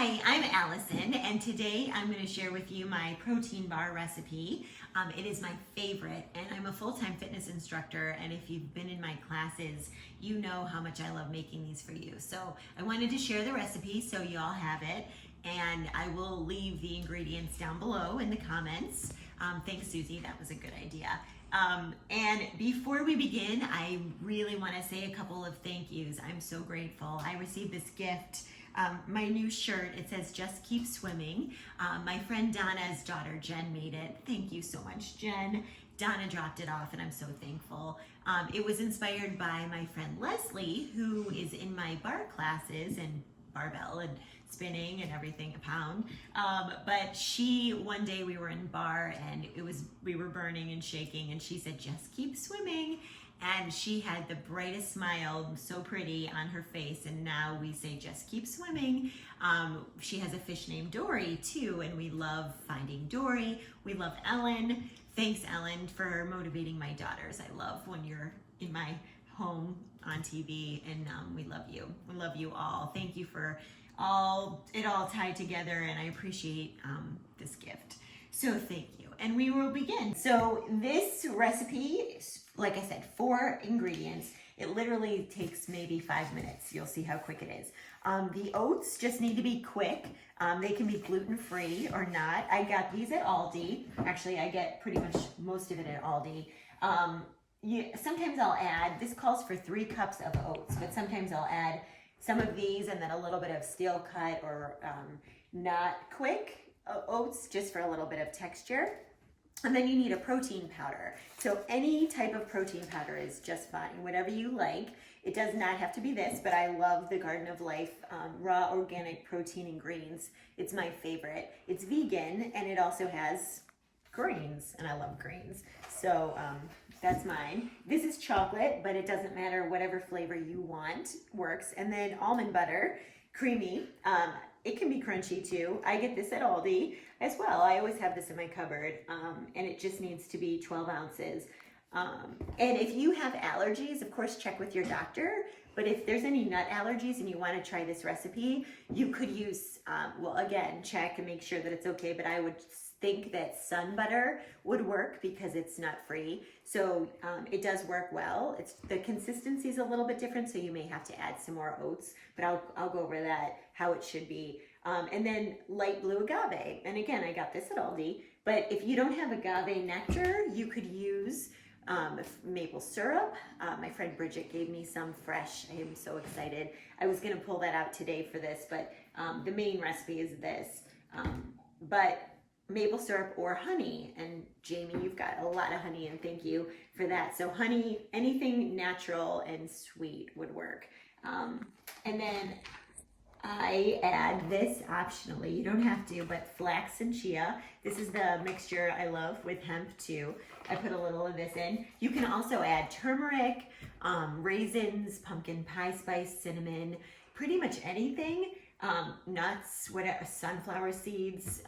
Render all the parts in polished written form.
Hi, I'm Allison, and today I'm going to share with you my protein bar recipe. It is my favorite, and I'm a full-time fitness instructor, and if you've been in my classes, you know how much I love making these for you. So I wanted to share the recipe so you all have it, and I will leave the ingredients down below in the comments. Thanks, Susie, that was a good idea. And before we begin, I really want to say a couple of thank yous. I'm so grateful. I received this gift. My new shirt, it says "Just Keep Swimming." My friend Donna's daughter Jen made it. Thank you so much, Jen. Donna dropped it off and I'm so thankful. It was inspired by my friend Leslie, who is in my bar classes and barbell and spinning and everything a pound. But one day we were in bar and we were burning and shaking, and she said, "Just keep swimming." And she had the brightest smile, so pretty on her face, and now we say "just keep swimming." She has a fish named Dory too, and we love finding Dory. We love Ellen. Thanks, Ellen, for motivating my daughters. I love when you're in my home on TV, and we love you. We love you all. Thank you for it all tied together, and I appreciate this gift. So thank you, and we will begin. So this recipe, like I said, 4 ingredients. It literally takes maybe 5 minutes. You'll see how quick it is. The oats just need to be quick. They can be gluten-free or not. I got these at Aldi. Actually, I get pretty much most of it at Aldi. Sometimes I'll add, this calls for 3 cups of oats, but sometimes I'll add some of these and then a little bit of steel cut or not quick oats just for a little bit of texture. And then you need a protein powder. So any type of protein powder is just fine, whatever you like. It does not have to be this, but I love the Garden of Life raw organic protein and greens. It's my favorite. It's vegan, and it also has greens, and I love greens. So that's mine. This is chocolate, but it doesn't matter, whatever flavor you want works. And then almond butter, creamy. It can be crunchy too. I get this at Aldi as well. I always have this in my cupboard, and it just needs to be 12 ounces. And if you have allergies, of course, check with your doctor. But if there's any nut allergies and you want to try this recipe, you could use, well, again, check and make sure that it's okay. But I would think that sun butter would work because it's nut-free. So it does work well. The consistency is a little bit different, so you may have to add some more oats, but I'll go over that, how it should be. And then light blue agave. And again, I got this at Aldi, but if you don't have agave nectar, you could use maple syrup. My friend Bridget gave me some fresh. I am so excited. I was gonna pull that out today for this, but the main recipe is this. But maple syrup or honey, and Jamie, you've got a lot of honey, and thank you for that. So honey, anything natural and sweet would work. And then I add this optionally, you don't have to, but flax and chia. This is the mixture I love with hemp too. I put a little of this in. You can also add turmeric, raisins, pumpkin pie spice, cinnamon, pretty much anything. Nuts, whatever, sunflower seeds,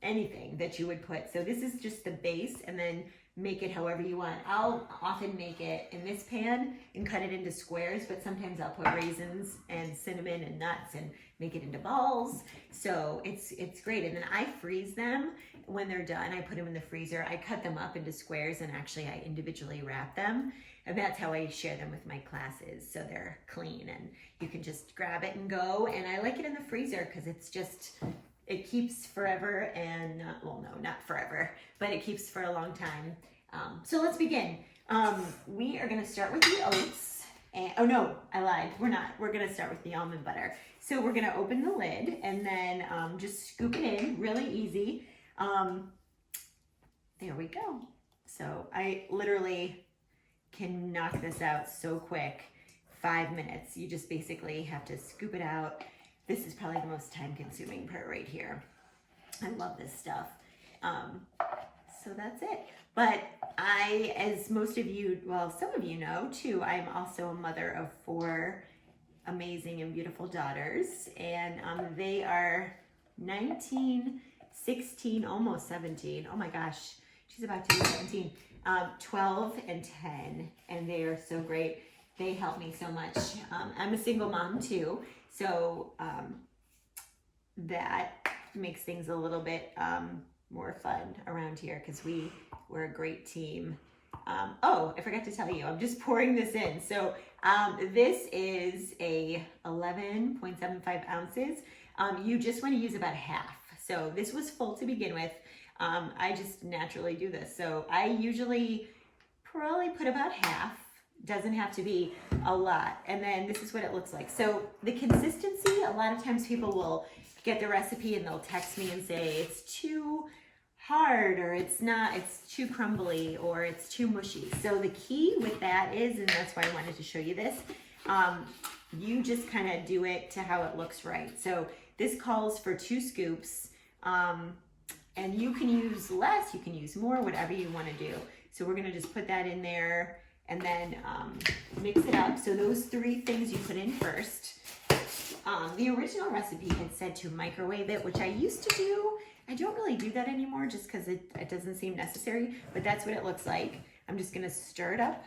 anything that you would put. So this is just the base, and then make it however you want. I'll often make it in this pan and cut it into squares, but sometimes I'll put raisins and cinnamon and nuts and make it into balls. So it's great. And then I freeze them when they're done. I put them in the freezer. I cut them up into squares, and actually I individually wrap them. And that's how I share them with my classes. So they're clean and you can just grab it and go. And I like it in the freezer because it keeps forever, and well, no, not forever, but it keeps for a long time. So let's begin. We are gonna start with the oats. Oh no, I lied, we're not. We're gonna start with the almond butter. So we're gonna open the lid and then just scoop it in, really easy. There we go. So I literally can knock this out so quick, 5 minutes. You just basically have to scoop it out. This is probably the most time-consuming part right here. I love this stuff. So that's it. But as most of you, well, some of you know too, I'm also a mother of 4 amazing and beautiful daughters, and they are 19, 16, almost 17. Oh my gosh, she's about to be 17. 12 and 10, and they are so great. They help me so much. I'm a single mom too, so that makes things a little bit more fun around here because we're a great team. Oh, I forgot to tell you, I'm just pouring this in. So this is a 11.75 ounces. You just want to use about half. So this was full to begin with. I just naturally do this. So I usually probably put about half. Doesn't have to be a lot. And then this is what it looks like. So the consistency, a lot of times people will get the recipe and they'll text me and say it's too hard, or it's too crumbly, or it's too mushy. So the key with that is, and that's why I wanted to show you this, you just kind of do it to how it looks right. So this calls for 2 scoops, and you can use less, you can use more, whatever you want to do. So we're going to just put that in there and then mix it up. So those 3 things you put in first. The original recipe had said to microwave it, which I used to do. I don't really do that anymore just because it doesn't seem necessary, but that's what it looks like. I'm just gonna stir it up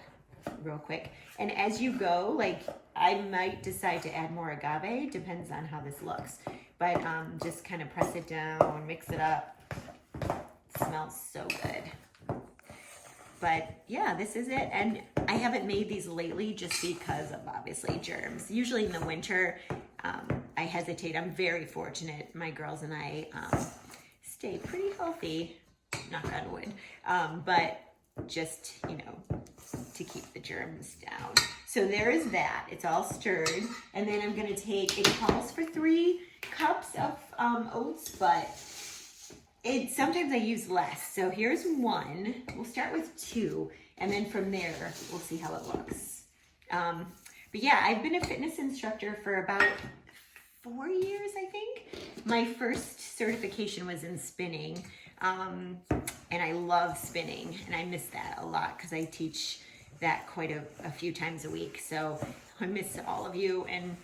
real quick. And as you go, like I might decide to add more agave, depends on how this looks. But just kind of press it down, mix it up. It smells so good. But yeah, this is it. And I haven't made these lately just because of obviously germs. Usually in the winter, I hesitate. I'm very fortunate. My girls and I stay pretty healthy, knock on wood, but just, you know, to keep the germs down. So there is that. It's all stirred. And then I'm going to take, it calls for 3 cups of oats, but sometimes I use less. So here's 1. We'll start with 2, and then from there, we'll see how it looks. But yeah, I've been a fitness instructor for about 4 years, I think. My first certification was in spinning, and I love spinning, and I miss that a lot because I teach that quite a few times a week. So I miss all of you, and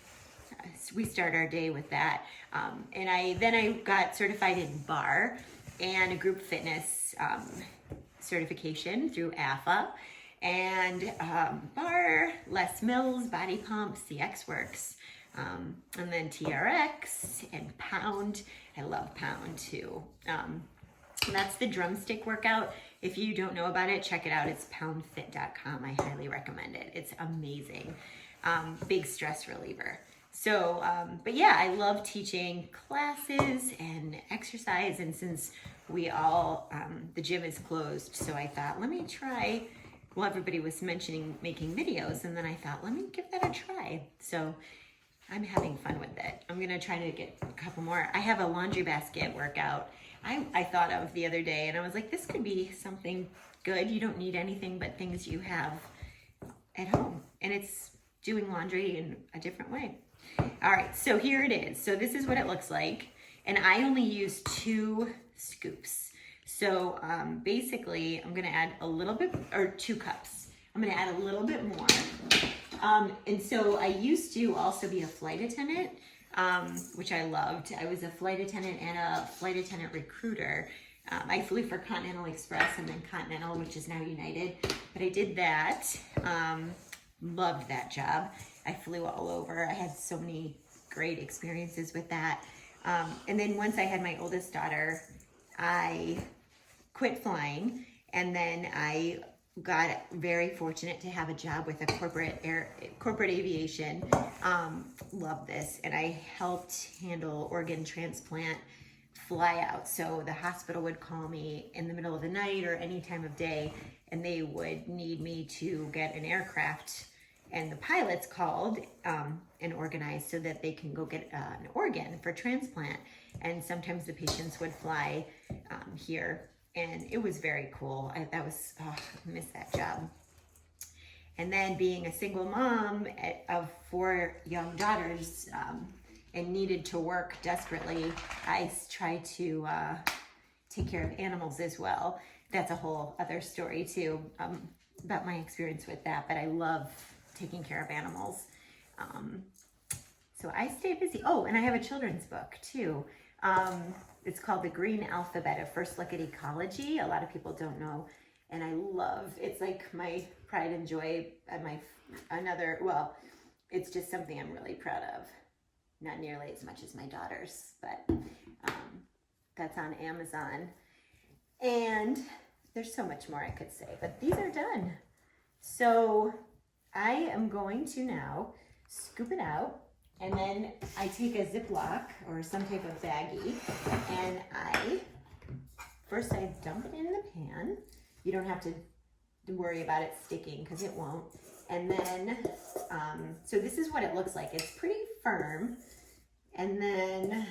we start our day with that. And then I got certified in bar and a group fitness certification through AFA, and bar, Les Mills, Body Pump, CX Works, and then TRX and Pound. I love Pound too. That's the drumstick workout. If you don't know about it, check it out. It's poundfit.com. I highly recommend it. It's amazing. Big stress reliever. So, but yeah, I love teaching classes and exercise. And since we all, the gym is closed, so I thought, let me try. Well, everybody was mentioning making videos, and then I thought, let me give that a try. So I'm having fun with it. I'm going to try to get a couple more. I have a laundry basket workout I thought of the other day, and I was like, this could be something good. You don't need anything but things you have at home, and it's doing laundry in a different way. All right, so here it is. So this is what it looks like, and I only use 2 scoops. So basically, I'm gonna add a little bit, or 2 cups. I'm gonna add a little bit more. And so I used to also be a flight attendant, which I loved. I was a flight attendant and a flight attendant recruiter. I flew for Continental Express and then Continental, which is now United. But I did that. Loved that job. I flew all over. I had so many great experiences with that. And then once I had my oldest daughter, I quit flying, and then I got very fortunate to have a job with a corporate aviation. Love this. And I helped handle organ transplant fly out. So the hospital would call me in the middle of the night or any time of day, and they would need me to get an aircraft, and the pilots called and organized so that they can go get an organ for transplant. And sometimes the patients would fly here, and it was very cool. I miss that job. And then being a single mom of 4 young daughters and needed to work desperately, I tried to take care of animals as well. That's a whole other story too, about my experience with that, but I love taking care of animals. So I stay busy. Oh, and I have a children's book too. It's called The Green Alphabet, A First Look at Ecology. A lot of people don't know, and I love, it's like my pride and joy, and it's just something I'm really proud of. not nearly as much as my daughter's, but that's on Amazon. And there's so much more I could say, but these are done. So I am going to now scoop it out, and then I take a Ziploc or some type of baggie, and first I dump it in the pan. You don't have to worry about it sticking because it won't. And then, so this is what it looks like. It's pretty firm. And then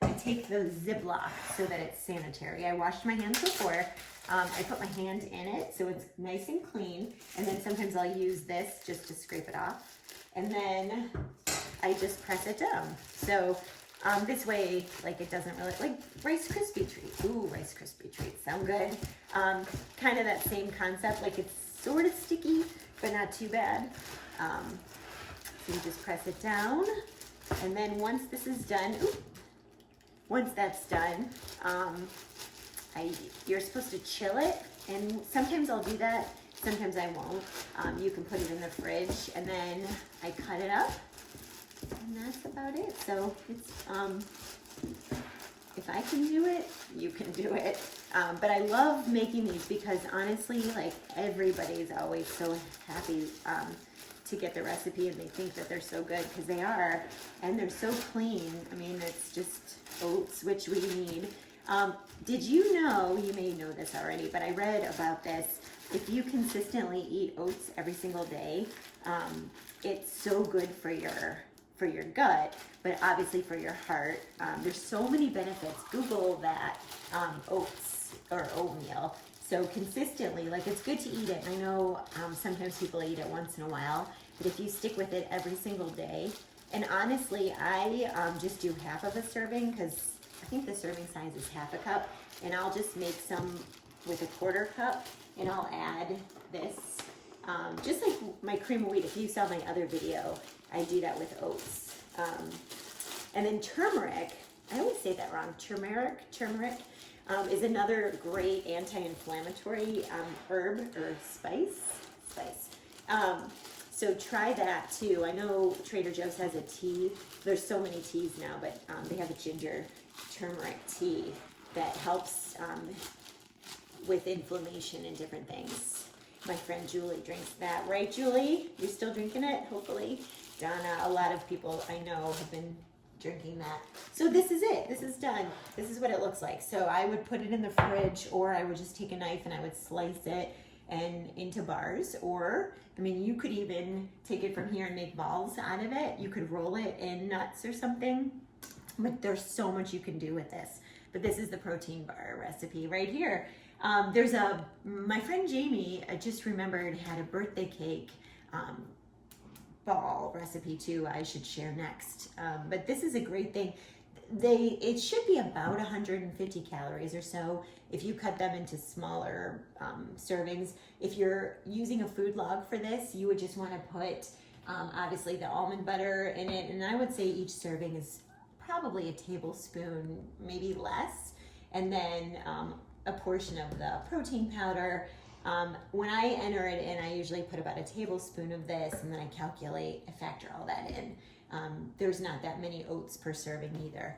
I take the Ziploc so that it's sanitary. I washed my hands before. I put my hand in it so it's nice and clean. And then sometimes I'll use this just to scrape it off. And then I just press it down. So this way, like, it doesn't really, like Rice Krispie treats. Ooh, Rice Krispie treats sound good. Kind of that same concept, like it's sort of sticky, but not too bad. So you just press it down. And then once this is done, once that's done, you're supposed to chill it. And sometimes I'll do that, sometimes I won't. You can put it in the fridge, and then I cut it up. And that's about it. So it's, if I can do it, you can do it. But I love making these because honestly, like, everybody's always so happy to get the recipe, and they think that they're so good because they are, and they're so clean. I mean, it's just oats, which we need. Did you know, you may know this already, but I read about this. If you consistently eat oats every single day, it's so good for your gut, but obviously for your heart. There's so many benefits. Google that, oats or oatmeal. So consistently, like, it's good to eat it. I know sometimes people eat it once in a while, but if you stick with it every single day, and honestly, I just do half of a serving because I think the serving size is half a cup, and I'll just make some with a 1/4 cup, and I'll add this, just like my cream of wheat. If you saw my other video, I do that with oats. And then turmeric, I always say that wrong, turmeric is another great anti-inflammatory herb or spice. So try that too. I know Trader Joe's has a tea. There's so many teas now, but they have a ginger turmeric tea that helps with inflammation and different things. My friend Julie drinks that. Right, Julie? You're still drinking it, hopefully. Donna, a lot of people I know have been drinking that. So this is it. This is done. This is what it looks like. So I would put it in the fridge, or I would just take a knife and I would slice it and into bars. Or, I mean, you could even take it from here and make balls out of it. You could roll it in nuts or something. But there's so much you can do with this. But this is the protein bar recipe right here. My friend Jamie, I just remembered, had a birthday cake ball recipe too. I should share next. But this is a great thing. It should be about 150 calories or so if you cut them into smaller servings. If you're using a food log for this, you would just want to put obviously the almond butter in it, and I would say each serving is probably a tablespoon, maybe less, and then a portion of the protein powder. When I enter it in, I usually put about a tablespoon of this, and then I factor all that in. There's not that many oats per serving either.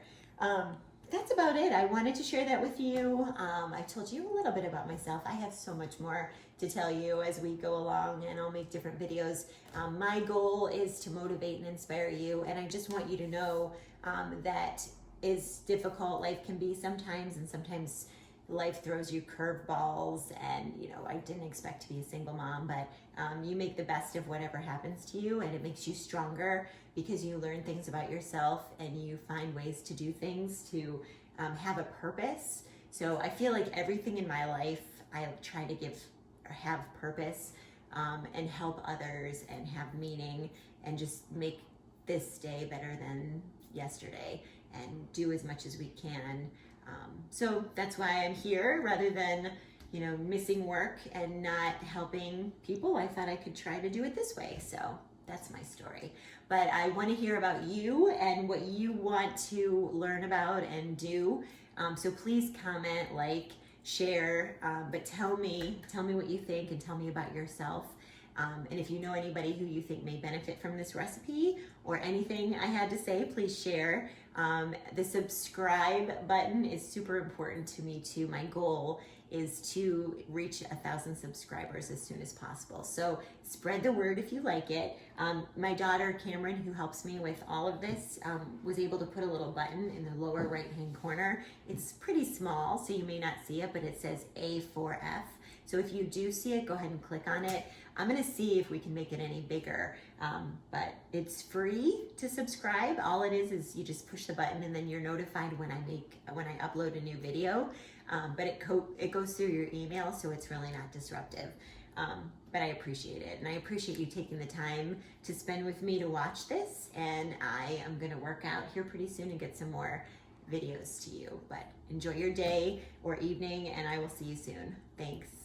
That's about it. I wanted to share that with you. I told you a little bit about myself. I have so much more to tell you as we go along, and I'll make different videos. My goal is to motivate and inspire you, and I just want you to know that as difficult life can be sometimes, and sometimes life throws you curveballs, and I didn't expect to be a single mom, but you make the best of whatever happens to you, and it makes you stronger because you learn things about yourself and you find ways to do things to have a purpose. So I feel like everything in my life I try to have purpose and help others and have meaning, and just make this day better than yesterday and do as much as we can. So that's why I'm here, rather than missing work and not helping people. I thought I could try to do it this way. So that's my story. But I want to hear about you and what you want to learn about and do. So please comment, like, share, but tell me what you think, and tell me about yourself. And if you know anybody who you think may benefit from this recipe or anything I had to say, please share. The subscribe button is super important to me too. My goal is to reach 1,000 subscribers as soon as possible. So spread the word if you like it. My daughter Cameron, who helps me with all of this, was able to put a little button in the lower right hand corner. It's pretty small, so you may not see it, but it says A4F. So if you do see it, go ahead and click on it. I'm gonna see if we can make it any bigger, but it's free to subscribe. All it is you just push the button and then you're notified when I upload a new video. But it goes through your email, so it's really not disruptive. But I appreciate it, and I appreciate you taking the time to spend with me to watch this, and I am gonna work out here pretty soon and get some more videos to you. But enjoy your day or evening, and I will see you soon. Thanks.